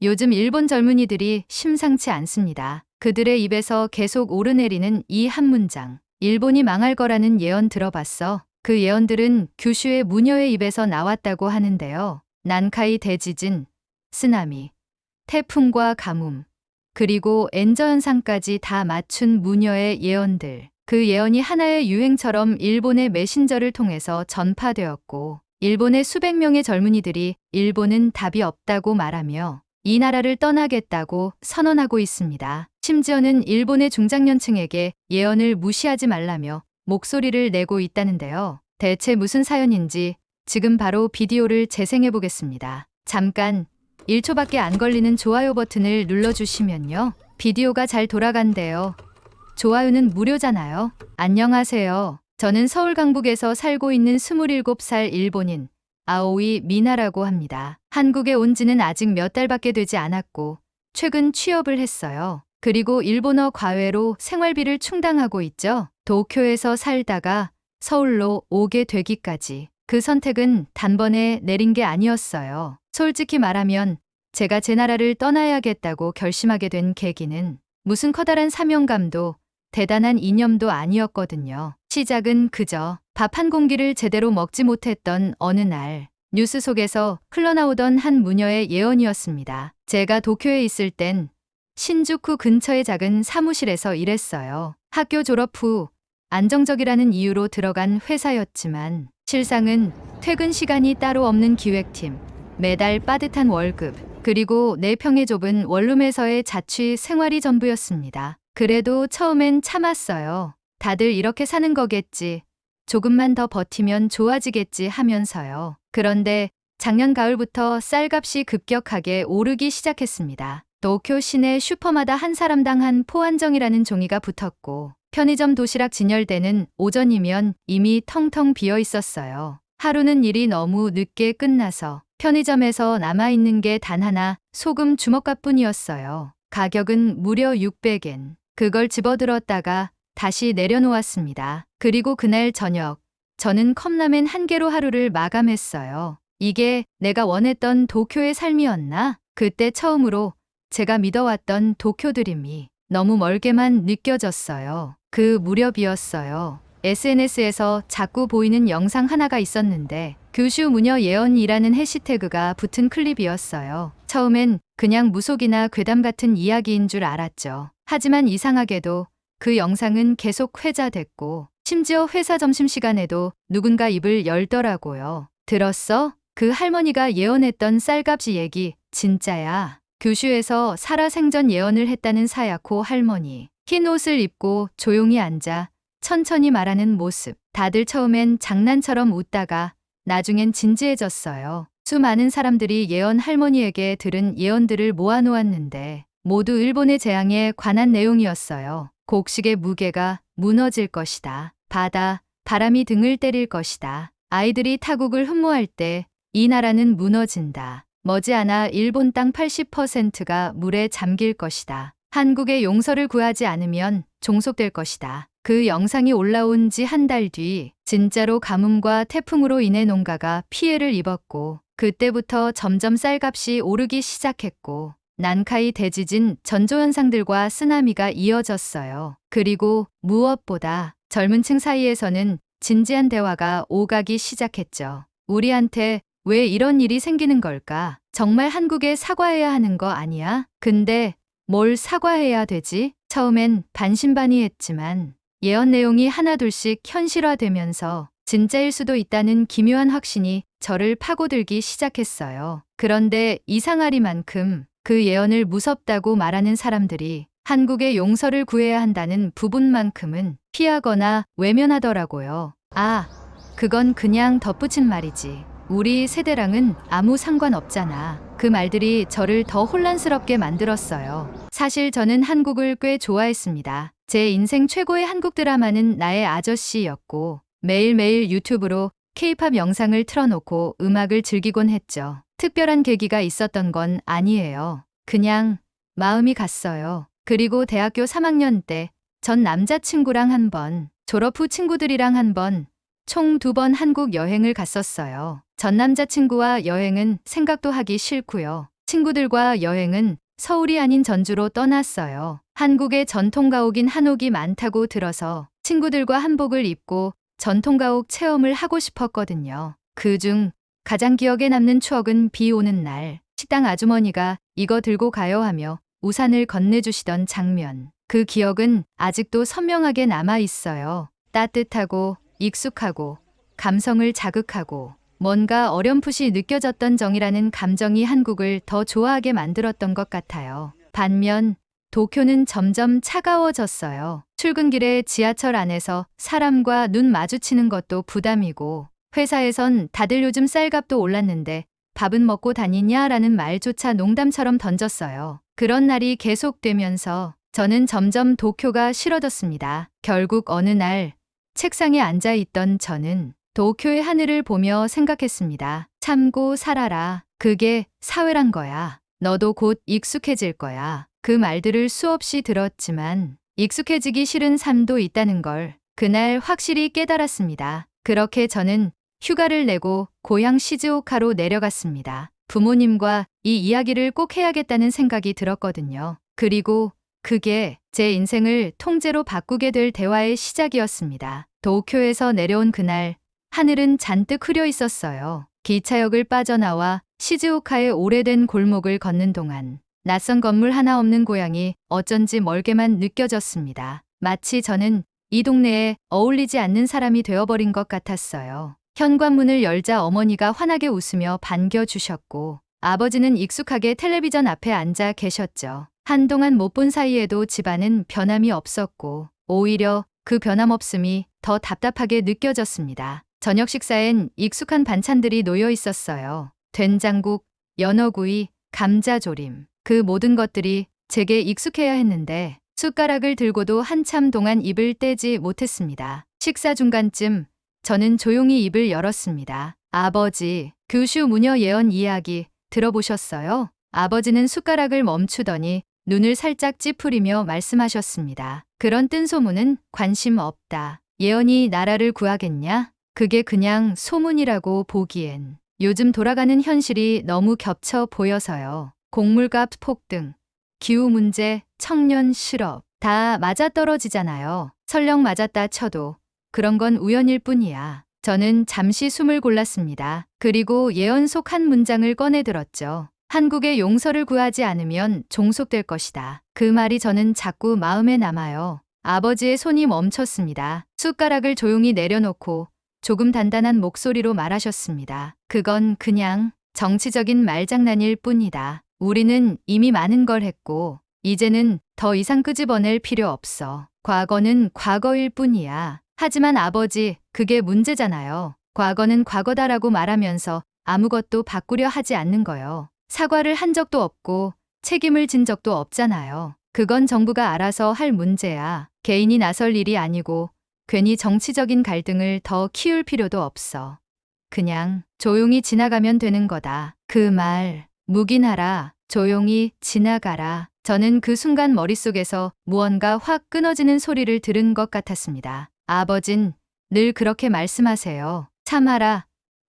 요즘 일본 젊은이들이 심상치 않습니다. 그들의 입에서 계속 오르내리는 이 한 문장. 일본이 망할 거라는 예언 들어봤어? 그 예언들은 규슈의 무녀의 입에서 나왔다고 하는데요. 난카이 대지진, 쓰나미, 태풍과 가뭄, 그리고 엔저 현상까지 다 맞춘 무녀의 예언들. 그 예언이 하나의 유행처럼 일본의 메신저를 통해서 전파되었고, 일본의 수백 명의 젊은이들이 일본은 답이 없다고 말하며 이 나라를 떠나겠다고 선언하고 있습니다. 심지어는 일본의 중장년층에게 예언을 무시하지 말라며 목소리를 내고 있다는데요. 대체 무슨 사연인지 지금 바로 비디오를 재생해 보겠습니다. 잠깐 1초밖에 안 걸리는 좋아요 버튼을 눌러주시면요. 비디오가 잘 돌아간대요. 좋아요는 무료잖아요. 안녕하세요. 저는 서울 강북에서 살고 있는 27살 일본인 아오이 미나라고 합니다. 한국에 온 지는 아직 몇 달밖에 되지 않았고 최근 취업을 했어요. 그리고 일본어 과외로 생활비를 충당하고 있죠. 도쿄에서 살다가 서울로 오게 되기까지 그 선택은 단번에 내린 게 아니었어요. 솔직히 말하면 제가 제 나라를 떠나야겠다고 결심하게 된 계기는 무슨 커다란 사명감도 대단한 이념도 아니었거든요. 시작은 그저 밥 한 공기를 제대로 먹지 못했던 어느 날 뉴스 속에서 흘러나오던 한 무녀의 예언이었습니다. 제가 도쿄에 있을 땐 신주쿠 근처의 작은 사무실에서 일했어요. 학교 졸업 후 안정적이라는 이유로 들어간 회사였지만 실상은 퇴근 시간이 따로 없는 기획팀, 매달 빠듯한 월급, 그리고 4평의 좁은 원룸에서의 자취 생활이 전부였습니다. 그래도 처음엔 참았어요. 다들 이렇게 사는 거겠지. 조금만 더 버티면 좋아지겠지 하면서요. 그런데 작년 가을부터 쌀값이 급격하게 오르기 시작했습니다. 도쿄 시내 슈퍼마다 한 사람당 한 포 한정이라는 종이가 붙었고 편의점 도시락 진열대는 오전이면 이미 텅텅 비어 있었어요. 하루는 일이 너무 늦게 끝나서 편의점에서 남아있는 게 단 하나 소금 주먹값뿐이었어요. 가격은 무려 600엔. 그걸 집어들었다가 다시 내려놓았습니다. 그리고 그날 저녁, 저는 컵라면 한 개로 하루를 마감했어요. 이게 내가 원했던 도쿄의 삶이었나? 그때 처음으로 제가 믿어왔던 도쿄 드림이 너무 멀게만 느껴졌어요. 그 무렵이었어요. SNS에서 자꾸 보이는 영상 하나가 있었는데 규슈 무녀 예언이라는 해시태그가 붙은 클립이었어요. 처음엔 그냥 무속이나 괴담 같은 이야기인 줄 알았죠. 하지만 이상하게도 그 영상은 계속 회자됐고 심지어 회사 점심시간에도 누군가 입을 열더라고요. 들었어? 그 할머니가 예언했던 쌀값이 얘기 진짜야. 규슈에서 살아생전 예언을 했다는 사야코 할머니. 흰 옷을 입고 조용히 앉아 천천히 말하는 모습. 다들 처음엔 장난처럼 웃다가 나중엔 진지해졌어요. 수많은 사람들이 예언 할머니에게 들은 예언들을 모아놓았는데 모두 일본의 재앙에 관한 내용이었어요. 곡식의 무게가 무너질 것이다. 바람이 등을 때릴 것이다. 아이들이 타국을 흠모할 때 이 나라는 무너진다. 머지않아 일본 땅 80%가 물에 잠길 것이다. 한국의 용서를 구하지 않으면 종속될 것이다. 그 영상이 올라온 지 한 달 뒤 진짜로 가뭄과 태풍으로 인해 농가가 피해를 입었고 그때부터 점점 쌀값이 오르기 시작했고 난카이 대지진 전조현상들과 쓰나미가 이어졌어요. 그리고 무엇보다 젊은 층 사이에서는 진지한 대화가 오가기 시작했죠. 우리한테 왜 이런 일이 생기는 걸까? 정말 한국에 사과해야 하는 거 아니야? 근데 뭘 사과해야 되지? 처음엔 반신반의했지만 예언 내용이 하나둘씩 현실화되면서 진짜일 수도 있다는 기묘한 확신이 저를 파고들기 시작했어요. 그런데 이상하리만큼 그 예언을 무섭다고 말하는 사람들이 한국의 용서를 구해야 한다는 부분만큼은 피하거나 외면하더라고요. 아, 그건 그냥 덧붙인 말이지. 우리 세대랑은 아무 상관없잖아. 그 말들이 저를 더 혼란스럽게 만들었어요. 사실 저는 한국을 꽤 좋아했습니다. 제 인생 최고의 한국 드라마는 나의 아저씨였고 매일매일 유튜브로 K-팝 영상을 틀어놓고 음악을 즐기곤 했죠. 특별한 계기가 있었던 건 아니에요. 그냥 마음이 갔어요. 그리고 대학교 3학년 때 전 남자친구랑 한 번, 졸업 후 친구들이랑 한 번, 총 2번 한국 여행을 갔었어요. 전 남자친구와 여행은 생각도 하기 싫고요. 친구들과 여행은 서울이 아닌 전주로 떠났어요. 한국에 전통가옥인 한옥이 많다고 들어서 친구들과 한복을 입고 전통가옥 체험을 하고 싶었거든요. 그중 가장 기억에 남는 추억은 비 오는 날 식당 아주머니가 이거 들고 가요 하며 우산을 건네주시던 장면. 그 기억은 아직도 선명하게 남아 있어요. 따뜻하고 익숙하고 감성을 자극하고 뭔가 어렴풋이 느껴졌던 정이라는 감정이 한국을 더 좋아하게 만들었던 것 같아요. 반면 도쿄는 점점 차가워졌어요. 출근길에 지하철 안에서 사람과 눈 마주치는 것도 부담이고 회사에선 다들 요즘 쌀값도 올랐는데 밥은 먹고 다니냐라는 말조차 농담처럼 던졌어요. 그런 날이 계속되면서 저는 점점 도쿄가 싫어졌습니다. 결국 어느 날 책상에 앉아 있던 저는 도쿄의 하늘을 보며 생각했습니다. 참고 살아라. 그게 사회란 거야. 너도 곧 익숙해질 거야. 그 말들을 수없이 들었지만 익숙해지기 싫은 삶도 있다는 걸 그날 확실히 깨달았습니다. 그렇게 저는 휴가를 내고 고향 시즈오카로 내려갔습니다. 부모님과 이 이야기를 꼭 해야겠다는 생각이 들었거든요. 그리고 그게 제 인생을 통째로 바꾸게 될 대화의 시작이었습니다. 도쿄에서 내려온 그날 하늘은 잔뜩 흐려 있었어요. 기차역을 빠져나와 시즈오카의 오래된 골목을 걷는 동안 낯선 건물 하나 없는 고향이 어쩐지 멀게만 느껴졌습니다. 마치 저는 이 동네에 어울리지 않는 사람이 되어버린 것 같았어요. 현관문을 열자 어머니가 환하게 웃으며 반겨주셨고 아버지는 익숙하게 텔레비전 앞에 앉아 계셨죠. 한동안 못 본 사이에도 집안은 변함이 없었고 오히려 그 변함없음이 더 답답하게 느껴졌습니다. 저녁 식사엔 익숙한 반찬들이 놓여 있었어요. 된장국, 연어구이, 감자조림. 그 모든 것들이 제게 익숙해야 했는데 숟가락을 들고도 한참 동안 입을 떼지 못했습니다. 식사 중간쯤 저는 조용히 입을 열었습니다. 아버지, 규슈 무녀 예언 이야기 들어보셨어요? 아버지는 숟가락을 멈추더니 눈을 살짝 찌푸리며 말씀하셨습니다. 그런 뜬 소문은 관심 없다. 예언이 나라를 구하겠냐? 그게 그냥 소문이라고 보기엔 요즘 돌아가는 현실이 너무 겹쳐 보여서요. 곡물값 폭등, 기후 문제, 청년 실업 다 맞아떨어지잖아요. 설령 맞았다 쳐도 그런 건 우연일 뿐이야. 저는 잠시 숨을 골랐습니다. 그리고 예언 속 한 문장을 꺼내들었죠. 한국의 용서를 구하지 않으면 종속될 것이다. 그 말이 저는 자꾸 마음에 남아요. 아버지의 손이 멈췄습니다. 숟가락을 조용히 내려놓고 조금 단단한 목소리로 말하셨습니다. 그건 그냥 정치적인 말장난일 뿐이다. 우리는 이미 많은 걸 했고 이제는 더 이상 끄집어낼 필요 없어. 과거는 과거일 뿐이야. 하지만 아버지, 그게 문제잖아요. 과거는 과거다라고 말하면서 아무것도 바꾸려 하지 않는 거요. 사과를 한 적도 없고 책임을 진 적도 없잖아요. 그건 정부가 알아서 할 문제야. 개인이 나설 일이 아니고 괜히 정치적인 갈등을 더 키울 필요도 없어. 그냥 조용히 지나가면 되는 거다. 그 말 묵인하라. 조용히 지나가라. 저는 그 순간 머릿속에서 무언가 확 끊어지는 소리를 들은 것 같았습니다. 아버진 늘 그렇게 말씀하세요. 참아라.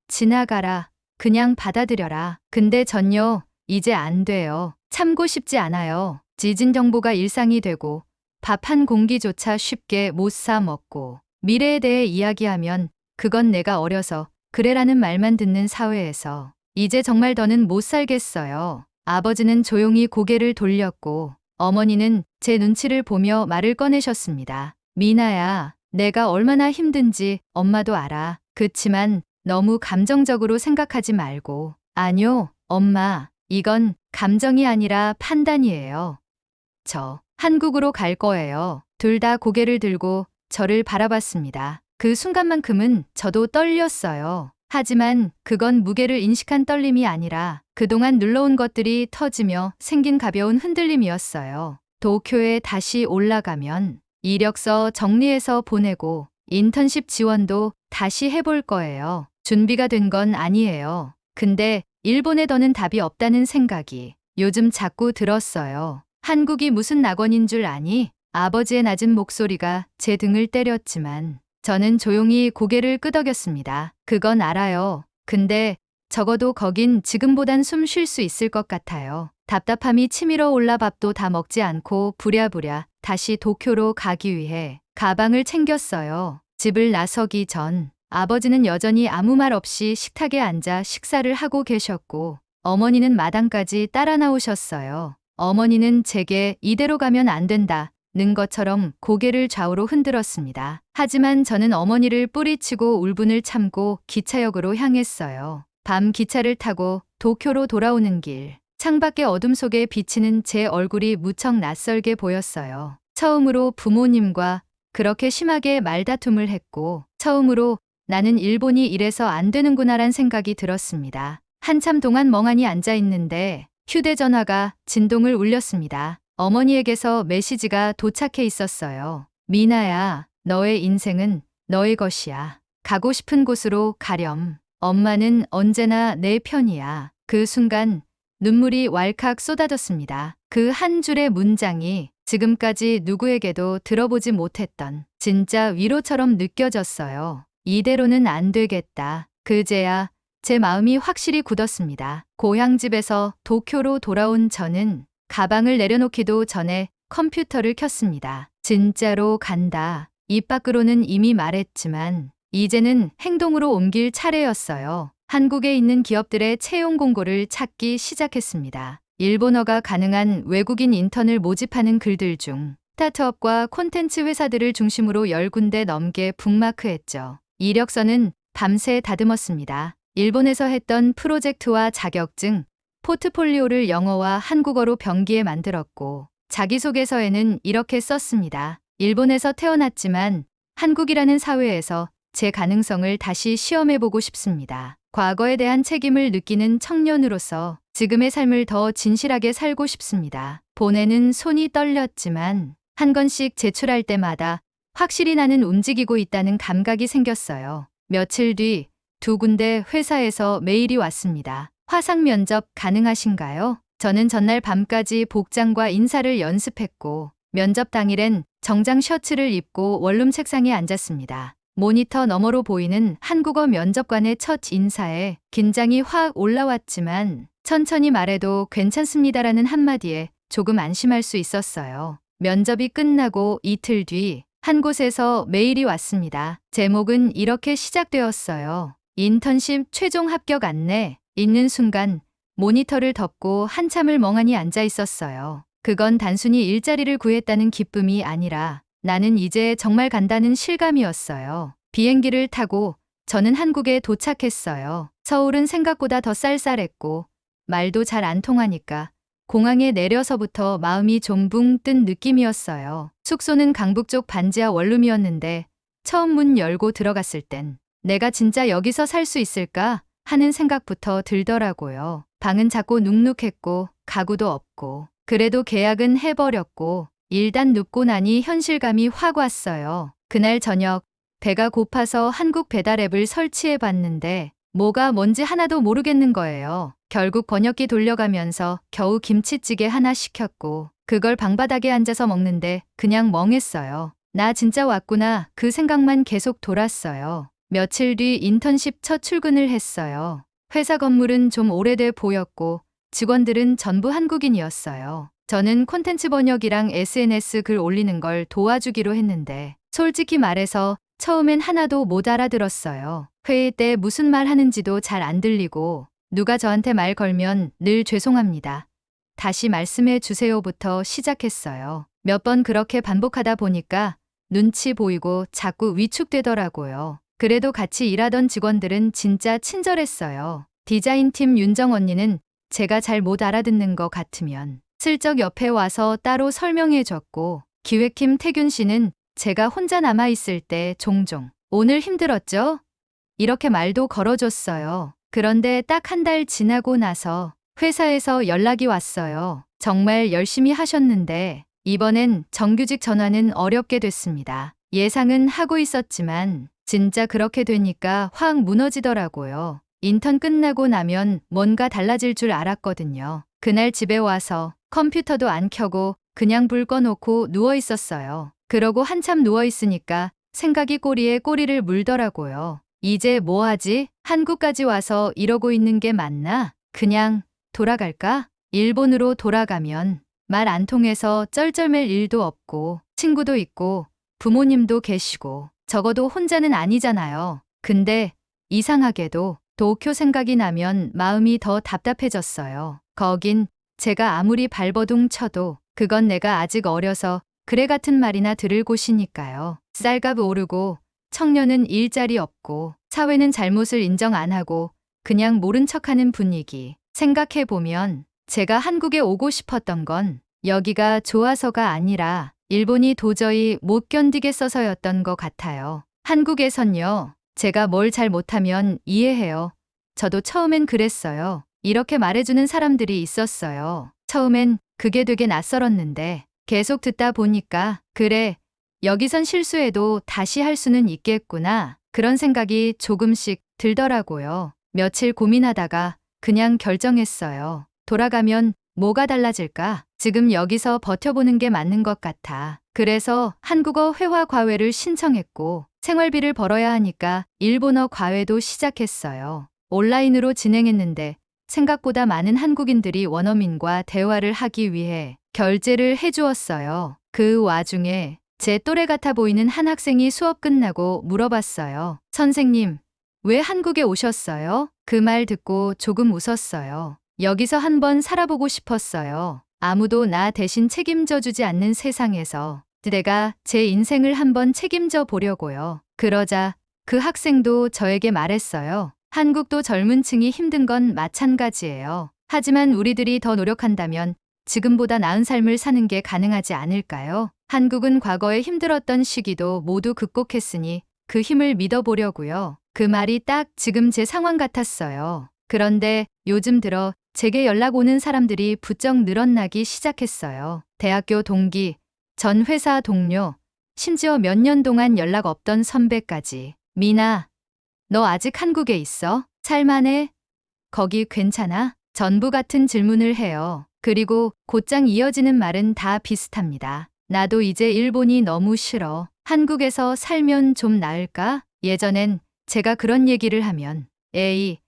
지나가라. 그냥 받아들여라. 근데 전요, 이제 안 돼요. 참고 싶지 않아요. 지진 정보가 일상이 되고 밥 한 공기조차 쉽게 못 사 먹고 미래에 대해 이야기하면 그건 내가 어려서 그래라는 말만 듣는 사회에서 이제 정말 더는 못 살겠어요. 아버지는 조용히 고개를 돌렸고 어머니는 제 눈치를 보며 말을 꺼내셨습니다. 미나야, 내가 얼마나 힘든지 엄마도 알아. 그치만 너무 감정적으로 생각하지 말고. 아뇨, 엄마. 이건 감정이 아니라 판단이에요. 저 한국으로 갈 거예요. 둘 다 고개를 들고 저를 바라봤습니다. 그 순간만큼은 저도 떨렸어요. 하지만 그건 무게를 인식한 떨림이 아니라 그동안 눌러온 것들이 터지며 생긴 가벼운 흔들림이었어요. 도쿄에 다시 올라가면 이력서 정리해서 보내고 인턴십 지원도 다시 해볼 거예요. 준비가 된 건 아니에요. 근데 일본에 더는 답이 없다는 생각이 요즘 자꾸 들었어요. 한국이 무슨 낙원인 줄 아니? 아버지의 낮은 목소리가 제 등을 때렸지만 저는 조용히 고개를 끄덕였습니다. 그건 알아요. 근데 적어도 거긴 지금보단 숨 쉴 수 있을 것 같아요. 답답함이 치밀어 올라 밥도 다 먹지 않고 부랴부랴 다시 도쿄로 가기 위해 가방을 챙겼어요. 집을 나서기 전 아버지는 여전히 아무 말 없이 식탁에 앉아 식사를 하고 계셨고 어머니는 마당까지 따라 나오셨어요. 어머니는 제게 이대로 가면 안 된다는 것처럼 고개를 좌우로 흔들었습니다. 하지만 저는 어머니를 뿌리치고 울분을 참고 기차역으로 향했어요. 밤 기차를 타고 도쿄로 돌아오는 길, 창밖의 어둠 속에 비치는 제 얼굴이 무척 낯설게 보였어요. 처음으로 부모님과 그렇게 심하게 말다툼을 했고 처음으로 나는 일본이 이래서 안 되는구나란 생각이 들었습니다. 한참 동안 멍하니 앉아 있는데 휴대전화가 진동을 울렸습니다. 어머니에게서 메시지가 도착해 있었어요. 미나야, 너의 인생은 너의 것이야. 가고 싶은 곳으로 가렴. 엄마는 언제나 내 편이야. 그 순간 눈물이 왈칵 쏟아졌습니다. 그 한 줄의 문장이 지금까지 누구에게도 들어보지 못했던 진짜 위로처럼 느껴졌어요. 이대로는 안 되겠다. 그제야 제 마음이 확실히 굳었습니다. 고향집에서 도쿄로 돌아온 저는 가방을 내려놓기도 전에 컴퓨터를 켰습니다. 진짜로 간다. 입 밖으로는 이미 말했지만 이제는 행동으로 옮길 차례였어요. 한국에 있는 기업들의 채용 공고를 찾기 시작했습니다. 일본어가 가능한 외국인 인턴을 모집하는 글들 중 스타트업과 콘텐츠 회사들을 중심으로 10군데 넘게 북마크했죠. 이력서는 밤새 다듬었습니다. 일본에서 했던 프로젝트와 자격증, 포트폴리오를 영어와 한국어로 병기에 만들었고 자기소개서에는 이렇게 썼습니다. 일본에서 태어났지만 한국이라는 사회에서 제 가능성을 다시 시험해보고 싶습니다. 과거에 대한 책임을 느끼는 청년으로서 지금의 삶을 더 진실하게 살고 싶습니다. 보내는 손이 떨렸지만 한 건씩 제출할 때마다 확실히 나는 움직이고 있다는 감각이 생겼어요. 며칠 뒤 2군데 회사에서 메일이 왔습니다. 화상 면접 가능하신가요? 저는 전날 밤까지 복장과 인사를 연습했고 면접 당일엔 정장 셔츠를 입고 원룸 책상에 앉았습니다. 모니터 너머로 보이는 한국어 면접관의 첫 인사에 긴장이 확 올라왔지만 천천히 말해도 괜찮습니다라는 한마디에 조금 안심할 수 있었어요. 면접이 끝나고 이틀 뒤 한 곳에서 메일이 왔습니다. 제목은 이렇게 시작되었어요. 인턴십 최종 합격 안내. 읽는 순간 모니터를 덮고 한참을 멍하니 앉아 있었어요. 그건 단순히 일자리를 구했다는 기쁨이 아니라 나는 이제 정말 간다는 실감이었어요. 비행기를 타고 저는 한국에 도착했어요. 서울은 생각보다 더 쌀쌀했고 말도 잘 안 통하니까 공항에 내려서부터 마음이 좀 붕 뜬 느낌이었어요. 숙소는 강북 쪽 반지하 원룸이었는데 처음 문 열고 들어갔을 땐 내가 진짜 여기서 살 수 있을까 하는 생각부터 들더라고요. 방은 작고 눅눅했고 가구도 없고 그래도 계약은 해버렸고 일단 눕고 나니 현실감이 확 왔어요. 그날 저녁 배가 고파서 한국 배달 앱을 설치해 봤는데 뭐가 뭔지 하나도 모르겠는 거예요. 결국 번역기 돌려가면서 겨우 김치찌개 하나 시켰고 그걸 방바닥에 앉아서 먹는데 그냥 멍했어요. 나 진짜 왔구나 그 생각만 계속 돌았어요. 며칠 뒤 인턴십 첫 출근을 했어요. 회사 건물은 좀 오래돼 보였고 직원들은 전부 한국인이었어요. 저는 콘텐츠 번역이랑 SNS 글 올리는 걸 도와주기로 했는데 솔직히 말해서 처음엔 하나도 못 알아들었어요. 회의 때 무슨 말 하는지도 잘 안 들리고 누가 저한테 말 걸면 늘 죄송합니다. 다시 말씀해 주세요부터 시작했어요. 몇 번 그렇게 반복하다 보니까 눈치 보이고 자꾸 위축되더라고요. 그래도 같이 일하던 직원들은 진짜 친절했어요. 디자인팀 윤정 언니는 제가 잘 못 알아듣는 것 같으면 슬쩍 옆에 와서 따로 설명해 줬고 기획팀 태균 씨는 제가 혼자 남아있을 때 종종 오늘 힘들었죠? 이렇게 말도 걸어줬어요. 그런데 딱 한 달 지나고 나서 회사에서 연락이 왔어요. 정말 열심히 하셨는데 이번엔 정규직 전환은 어렵게 됐습니다. 예상은 하고 있었지만 진짜 그렇게 되니까 확 무너지더라고요. 인턴 끝나고 나면 뭔가 달라질 줄 알았거든요. 그날 집에 와서 컴퓨터도 안 켜고 그냥 불 꺼놓고 누워 있었어요. 그러고 한참 누워 있으니까 생각이 꼬리에 꼬리를 물더라고요. 이제 뭐 하지? 한국까지 와서 이러고 있는 게 맞나? 그냥 돌아갈까? 일본으로 돌아가면 말 안 통해서 쩔쩔맬 일도 없고 친구도 있고 부모님도 계시고 적어도 혼자는 아니잖아요. 근데 이상하게도 도쿄 생각이 나면 마음이 더 답답해졌어요. 거긴 제가 아무리 발버둥 쳐도 그건 내가 아직 어려서 그래 같은 말이나 들을 곳이니까요. 쌀값 오르고 청년은 일자리 없고 사회는 잘못을 인정 안 하고 그냥 모른 척하는 분위기. 생각해보면 제가 한국에 오고 싶었던 건 여기가 좋아서가 아니라 일본이 도저히 못 견디겠어서였던 것 같아요. 한국에선요, 제가 뭘 잘 못하면 이해해요. 저도 처음엔 그랬어요. 이렇게 말해주는 사람들이 있었어요. 처음엔 그게 되게 낯설었는데 계속 듣다 보니까 그래, 여기선 실수해도 다시 할 수는 있겠구나. 그런 생각이 조금씩 들더라고요. 며칠 고민하다가 그냥 결정했어요. 돌아가면 뭐가 달라질까? 지금 여기서 버텨보는 게 맞는 것 같아. 그래서 한국어 회화 과외를 신청했고 생활비를 벌어야 하니까 일본어 과외도 시작했어요. 온라인으로 진행했는데 생각보다 많은 한국인들이 원어민과 대화를 하기 위해 결제를 해주었어요. 그 와중에 제 또래 같아 보이는 한 학생이 수업 끝나고 물어봤어요. 선생님, 왜 한국에 오셨어요? 그 말 듣고 조금 웃었어요. 여기서 한번 살아보고 싶었어요. 아무도 나 대신 책임져 주지 않는 세상에서 내가 제 인생을 한번 책임져 보려고요. 그러자 그 학생도 저에게 말했어요. 한국도 젊은 층이 힘든 건 마찬가지예요. 하지만 우리들이 더 노력한다면 지금보다 나은 삶을 사는 게 가능하지 않을까요? 한국은 과거에 힘들었던 시기도 모두 극복했으니 그 힘을 믿어보려고요. 그 말이 딱 지금 제 상황 같았어요. 그런데 요즘 들어 제게 연락 오는 사람들이 부쩍 늘어나기 시작했어요. 대학교 동기, 전 회사 동료, 심지어 몇 년 동안 연락 없던 선배까지. 미나, 너 아직 한국에 있어? 살만해? 거기 괜찮아? 전부 같은 질문을 해요. 그리고 곧장 이어지는 말은 다 비슷합니다. 나도 이제 일본이 너무 싫어. 한국에서 살면 좀 나을까? 예전엔 제가 그런 얘기를 하면 에이,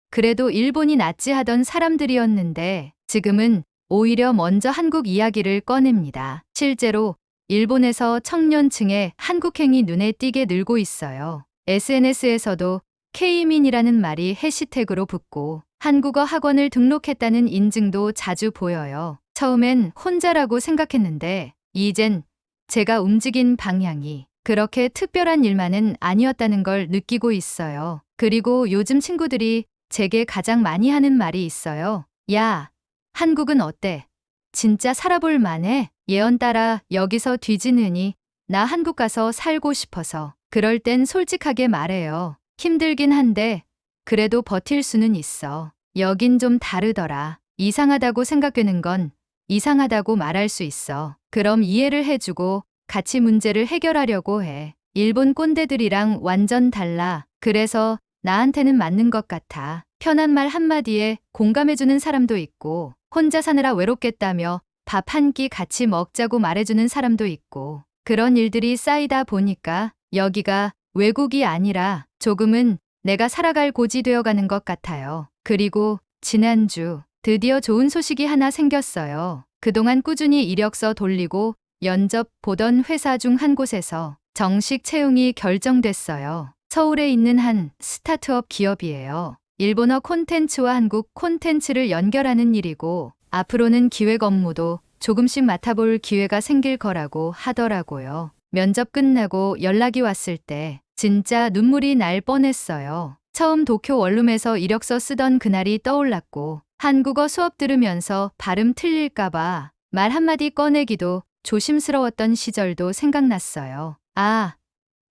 그래도 일본이 낫지 하던 사람들이었는데 지금은 오히려 먼저 한국 이야기를 꺼냅니다. 실제로 일본에서 청년층의 한국행이 눈에 띄게 늘고 있어요. SNS에서도 K민이라는 말이 해시태그로 붙고 한국어 학원을 등록했다는 인증도 자주 보여요. 처음엔 혼자라고 생각했는데 이젠 제가 움직인 방향이 그렇게 특별한 일만은 아니었다는 걸 느끼고 있어요. 그리고 요즘 친구들이 제게 가장 많이 하는 말이 있어요. 야, 한국은 어때? 진짜 살아볼 만해? 예언 따라 여기서 뒤지느니 나 한국 가서 살고 싶어서. 그럴 땐 솔직하게 말해요. 힘들긴 한데 그래도 버틸 수는 있어. 여긴 좀 다르더라. 이상하다고 생각되는 건 이상하다고 말할 수 있어. 그럼 이해를 해주고 같이 문제를 해결하려고 해. 일본 꼰대들이랑 완전 달라. 그래서 나한테는 맞는 것 같아. 편한 말 한마디에 공감해주는 사람도 있고 혼자 사느라 외롭겠다며 밥 한 끼 같이 먹자고 말해주는 사람도 있고 그런 일들이 쌓이다 보니까 여기가 외국이 아니라 조금은 내가 살아갈 곳이 되어가는 것 같아요. 그리고 지난주 드디어 좋은 소식이 하나 생겼어요. 그동안 꾸준히 이력서 돌리고 면접 보던 회사 중 한 곳에서 정식 채용이 결정됐어요. 서울에 있는 한 스타트업 기업이에요. 일본어 콘텐츠와 한국 콘텐츠를 연결하는 일이고 앞으로는 기획 업무도 조금씩 맡아볼 기회가 생길 거라고 하더라고요. 면접 끝나고 연락이 왔을 때 진짜 눈물이 날 뻔했어요. 처음 도쿄 원룸에서 이력서 쓰던 그날이 떠올랐고 한국어 수업 들으면서 발음 틀릴까봐 말 한마디 꺼내기도 조심스러웠던 시절도 생각났어요. 아,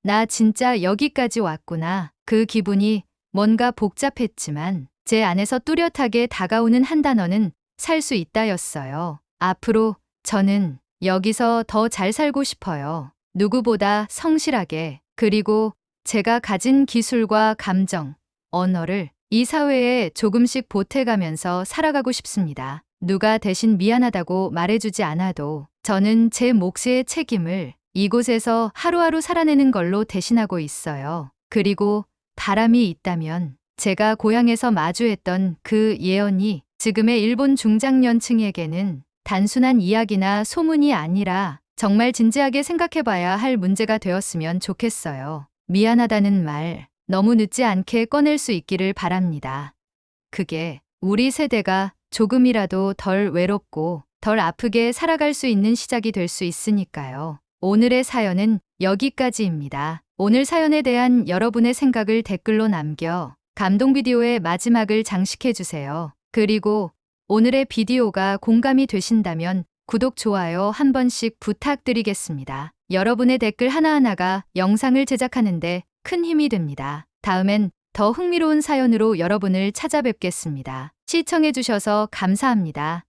나 진짜 여기까지 왔구나. 그 기분이 뭔가 복잡했지만 제 안에서 뚜렷하게 다가오는 한 단어는 살 수 있다였어요. 앞으로 저는 여기서 더 잘 살고 싶어요. 누구보다 성실하게 그리고 제가 가진 기술과 감정, 언어를 이 사회에 조금씩 보태가면서 살아가고 싶습니다. 누가 대신 미안하다고 말해주지 않아도 저는 제 몫의 책임을 이곳에서 하루하루 살아내는 걸로 대신하고 있어요. 그리고 바람이 있다면 제가 고향에서 마주했던 그 예언이 지금의 일본 중장년층에게는 단순한 이야기나 소문이 아니라 정말 진지하게 생각해봐야 할 문제가 되었으면 좋겠어요. 미안하다는 말 너무 늦지 않게 꺼낼 수 있기를 바랍니다. 그게 우리 세대가 조금이라도 덜 외롭고 덜 아프게 살아갈 수 있는 시작이 될 수 있으니까요. 오늘의 사연은 여기까지입니다. 오늘 사연에 대한 여러분의 생각을 댓글로 남겨 감동 비디오의 마지막을 장식해주세요. 그리고 오늘의 비디오가 공감이 되신다면 구독, 좋아요 한 번씩 부탁드리겠습니다. 여러분의 댓글 하나하나가 영상을 제작하는데 큰 힘이 됩니다. 다음엔 더 흥미로운 사연으로 여러분을 찾아뵙겠습니다. 시청해주셔서 감사합니다.